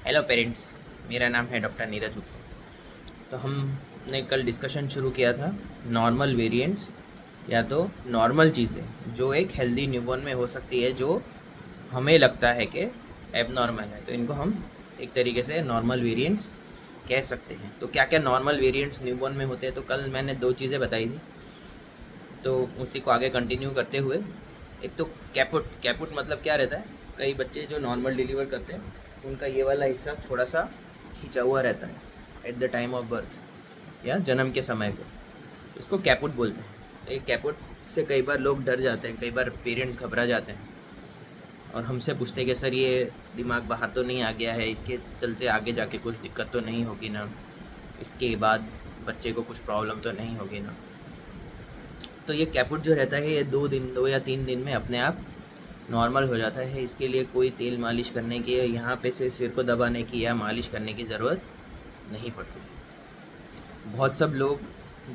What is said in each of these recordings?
Hello parents, मेरा नाम है डॉक्टर नीरज गुप्ता। तो हमने कल डिस्कशन शुरू किया था नॉर्मल वेरिएंट्स या तो नॉर्मल चीज़ें जो एक हेल्दी न्यूबॉर्न में हो सकती है, जो हमें लगता है कि एबनॉर्मल है, तो इनको हम एक तरीके से नॉर्मल वेरिएंट्स कह सकते हैं। तो क्या क्या नॉर्मल वेरिएंट्स न्यूबॉर्न में होते हैं, तो कल मैंने दो चीज़ें बताई थी, तो उसी को आगे कंटिन्यू करते हुए, एक तो कैपुट। कैपुट मतलब क्या रहता है, कई बच्चे जो नॉर्मल डिलीवर करते हैं उनका ये वाला हिस्सा थोड़ा सा खींचा हुआ रहता है at the time of birth या जन्म के समय पे, इसको कैपुट बोलते हैं। एक कैपुट से कई बार लोग डर जाते हैं, कई बार पेरेंट्स घबरा जाते हैं और हमसे पूछते हैं कि सर ये दिमाग बाहर तो नहीं आ गया है, इसके चलते आगे जाके कुछ दिक्कत तो नहीं होगी ना, इसके बाद बच्चे को कुछ प्रॉब्लम तो नहीं होगी ना। तो ये कैपुट जो रहता है ये 2 या 3 दिन में अपने आप नॉर्मल हो जाता है। इसके लिए कोई तेल मालिश करने की या यहाँ पे से सिर को दबाने की या मालिश करने की ज़रूरत नहीं पड़ती। बहुत सब लोग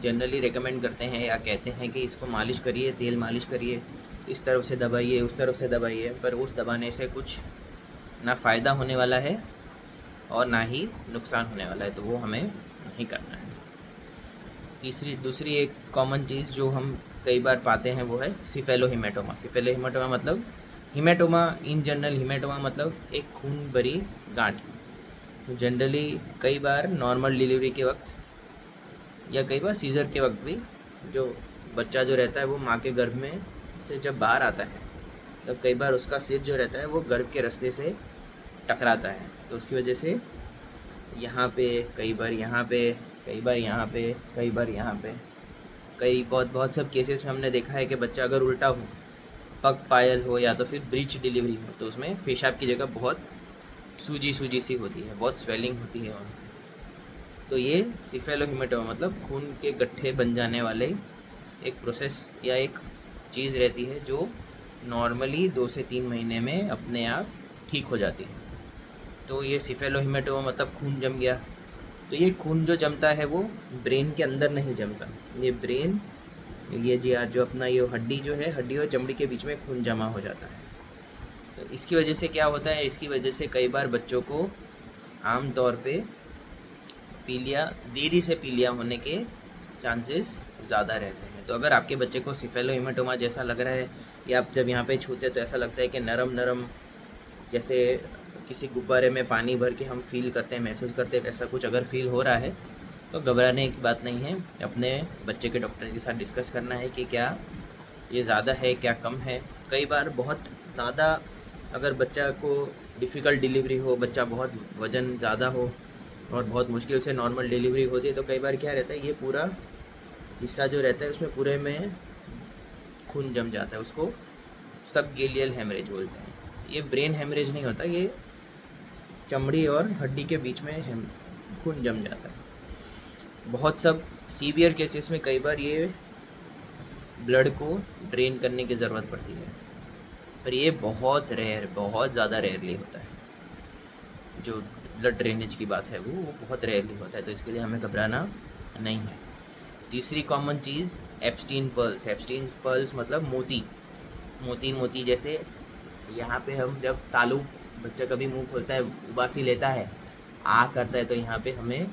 जनरली रेकमेंड करते हैं या कहते हैं कि इसको मालिश करिए, तेल मालिश करिए, इस तरफ से दबाइए, उस तरफ से दबाइए, पर उस दबाने से कुछ ना फ़ायदा होने वाला है और ना ही नुकसान होने वाला है, तो वो हमें नहीं करना है। दूसरी एक कॉमन चीज़ जो हम कई बार पाते हैं वो है सिफेलोहिमेटोमा। सिफेलोहिमेटोमा मतलब हिमेटोमा, इन जनरल हिमेटोमा मतलब एक खून भरी गांठ। तो जनरली कई बार नॉर्मल डिलीवरी के वक्त या कई बार सीज़र के वक्त भी जो बच्चा जो रहता है वो माँ के गर्भ में से जब बाहर आता है, तब कई बार उसका सिर जो रहता है वो गर्भ के रास्ते से टकराता है, तो उसकी वजह से यहाँ पे, कई बार यहाँ पे, कई बार यहाँ पे, कई बार यहाँ पे, कई बहुत सब केसेस में हमने देखा है कि बच्चा अगर उल्टा हो, पग पायल हो या तो फिर ब्रीच डिलीवरी हो, तो उसमें पेशाब की जगह बहुत सूजी सूजी सी होती है, बहुत स्वेलिंग होती है वहाँ। तो ये सिफेलोहिमेटोमा मतलब खून के गड्ढे बन जाने वाले एक प्रोसेस या एक चीज़ रहती है जो नॉर्मली 2 से 3 महीने में अपने आप ठीक हो जाती है। तो ये सिफेलोहिमेटोमा मतलब खून जम गया। तो ये खून जो जमता है वो ब्रेन के अंदर नहीं जमता, ये ब्रेन, ये जो अपना ये हड्डी जो है, हड्डी और चमड़ी के बीच में खून जमा हो जाता है। तो इसकी वजह से क्या होता है, इसकी वजह से कई बार बच्चों को आम तौर पे पीलिया, देरी से पीलिया होने के चांसेस ज़्यादा रहते हैं। तो अगर आपके बच्चे को सिफेलोहिमेटोमा जैसा लग रहा है या आप जब यहाँ पे छूते हैं तो ऐसा लगता है कि नरम नरम, जैसे किसी गुब्बारे में पानी भर के हम फील करते हैं, महसूस करते हैं, वैसा कुछ अगर फील हो रहा है तो घबराने की बात नहीं है। अपने बच्चे के डॉक्टर के साथ डिस्कस करना है कि क्या ये ज़्यादा है, क्या कम है। कई बार बहुत ज़्यादा, अगर बच्चा को डिफ़िकल्ट डिलीवरी हो, बच्चा बहुत वज़न ज़्यादा हो और बहुत मुश्किल से नॉर्मल डिलीवरी होती है, तो कई बार क्या रहता है, ये पूरा हिस्सा जो रहता है उसमें पूरे में खून जम जाता है, उसको सब गेलियल हेमरेज बोलते हैं। ये ब्रेन हेमरेज नहीं होता, ये चमड़ी और हड्डी के बीच में खून जम जाता है। बहुत सब सीवियर केसेस में कई बार ये ब्लड को ड्रेन करने की ज़रूरत पड़ती है, पर ये बहुत रेयर, बहुत ज़्यादा रेयरली होता है। जो ब्लड ड्रेनेज की बात है वो बहुत रेयरली होता है, तो इसके लिए हमें घबराना नहीं है। तीसरी कॉमन चीज़ एप्स्टीन पर्ल्स। एप्स्टीन पर्ल्स मतलब मोती, मोती मोती जैसे यहाँ पे हम जब तालू, बच्चा कभी मुंह खोलता है, उबासी लेता है, आ करता है, तो यहाँ पे हमें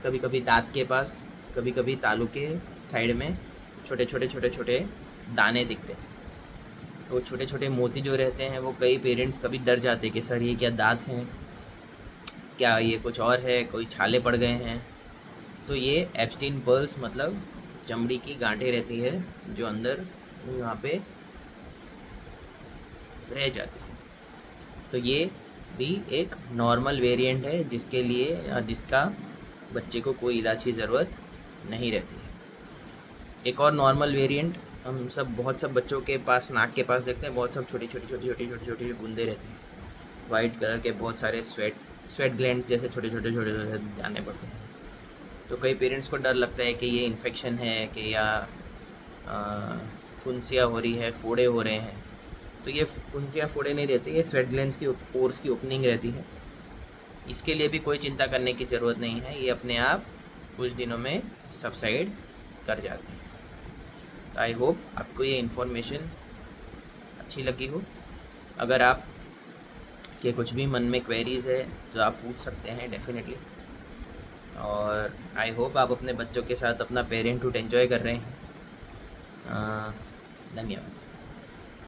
कभी कभी दांत के पास, कभी कभी तालू के साइड में छोटे छोटे दाने दिखते हैं। तो छोटे छोटे मोती जो रहते हैं वो कई पेरेंट्स कभी डर जाते हैं कि सर ये क्या दांत हैं, क्या ये कुछ और है, कोई छाले पड़ गए हैं। तो ये एप्स्टीन पर्ल्स मतलब चमड़ी की गांठें रहती है जो अंदर यहाँ पे रह जाती है। तो ये भी एक नॉर्मल वेरिएंट है जिसके लिए या जिसका बच्चे को कोई इलाज की ज़रूरत नहीं रहती है। एक और नॉर्मल वेरिएंट हम सब, बहुत सब बच्चों के पास नाक के पास देखते हैं, बहुत सब छोटी बूंदे रहती हैं, वाइट कलर के, बहुत सारे स्वेट ग्लैंड्स जैसे छोटे छोटे जाने पड़ते हैं। तो कई पेरेंट्स को डर लगता है कि ये इन्फेक्शन है कि या फुंसिया हो रही है, फोड़े हो रहे हैं। तो ये फुंसिया फोड़े नहीं रहते, ये स्वेट ग्लैंड्स की पोर्स की ओपनिंग रहती है। इसके लिए भी कोई चिंता करने की ज़रूरत नहीं है, ये अपने आप कुछ दिनों में सबसाइड कर जाते हैं। तो आई होप आपको ये इन्फॉर्मेशन अच्छी लगी हो। अगर आप कि कुछ भी मन में क्वेरीज़ है तो आप पूछ सकते हैं डेफिनेटली। और आई होप आप अपने बच्चों के साथ अपना पेरेंटहुड एंजॉय कर रहे हैं। धन्यवाद।